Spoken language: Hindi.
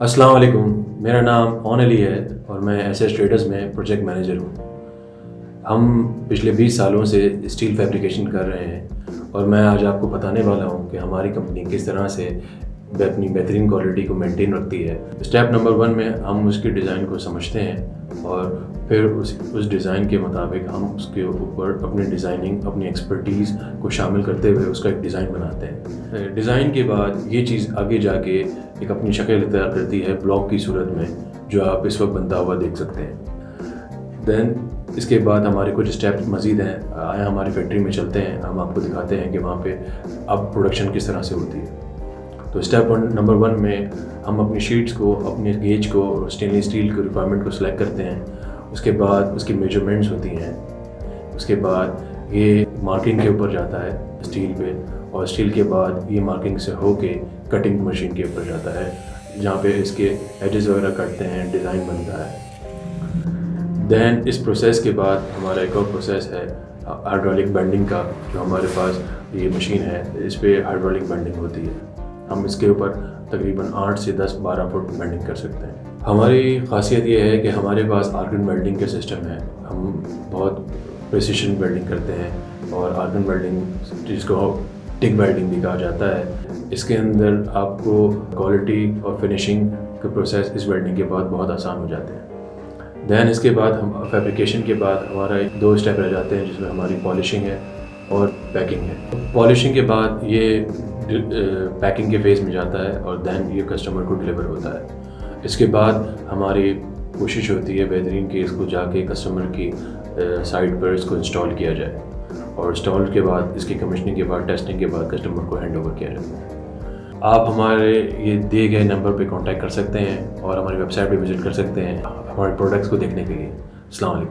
अस्सलाम वालेकुम, मेरा नाम ओन अली है और मैं SHtraders में प्रोजेक्ट मैनेजर हूँ। हम पिछले 20 सालों से स्टील फैब्रिकेशन कर रहे हैं और मैं आज आपको बताने वाला हूँ कि हमारी कंपनी किस तरह से अपनी बेहतरीन क्वालिटी को मेंटेन रखती है। स्टेप नंबर 1 में हम उसकी डिज़ाइन को समझते हैं और फिर उस डिज़ाइन के मुताबिक हम उसके ऊपर अपनी डिज़ाइनिंग, अपनी एक्सपर्टीज़ को शामिल करते हुए उसका एक डिज़ाइन बनाते हैं। डिज़ाइन के बाद ये चीज़ आगे जाके एक अपनी शक्ल तैयार करती है ब्लॉक की सूरत में, जो आप इस वक्त बनता हुआ देख सकते हैं। देन इसके बाद हमारे कुछ स्टेप मज़ीद हैं। आए हमारी फैक्ट्री में चलते हैं, हम आपको दिखाते हैं कि वहाँ पे अब प्रोडक्शन किस तरह से होती है। तो स्टेप नंबर 1 में हम अपनी शीट्स को, अपने गेज को, स्टेनलेस स्टील की रिक्वायरमेंट को सिलेक्ट करते हैं। उसके बाद उसकी मेजरमेंट्स होती हैं। उसके बाद ये मार्किंग के ऊपर जाता है स्टील पे, और स्टील के बाद ये मार्किंग से होके कटिंग मशीन के ऊपर जाता है, जहाँ पे इसके एजेस वगैरह कटते हैं, डिज़ाइन बनता है। देन इस प्रोसेस के बाद हमारा एक और प्रोसेस है हाइड्रोलिक बेंडिंग का, जो हमारे पास ये मशीन है, इस पर हाइड्रोलिक बेंडिंग होती है। हम इसके ऊपर तकरीबन 8 से 10-12 फुट बेंडिंग कर सकते हैं। हमारी ख़ासियत ये है कि हमारे पास आर्गन वेल्डिंग के सिस्टम है। हम बहुत प्रिसिशन वेल्डिंग करते हैं और आर्गन वेल्डिंग, जिसको टिक वेल्डिंग भी कहा जाता है, इसके अंदर आपको क्वालिटी और फिनिशिंग के प्रोसेस इस वेल्डिंग के बाद बहुत आसान हो जाते हैं। दैन इसके बाद हम फैब्रिकेशन के बाद हमारा 2 स्टेप रह जाते हैं, जिसमें हमारी पॉलिशिंग है और पैकिंग है। पॉलिशिंग के बाद ये पैकिंग के फेज़ में जाता है और दैन ये कस्टमर को डिलीवर होता है। इसके बाद हमारी कोशिश होती है बेहतरीन कि इसको जाके कस्टमर की साइट पर इसको इंस्टॉल किया जाए, और इंस्टॉल के बाद इसकी कमीशनिंग के बाद, टेस्टिंग के बाद कस्टमर को हैंड ओवर किया जाता है। आप हमारे ये दिए गए नंबर पे कांटेक्ट कर सकते हैं और हमारी वेबसाइट पे विज़िट कर सकते हैं हमारे प्रोडक्ट्स को देखने के लिए। अस्सलाम वालेकुम।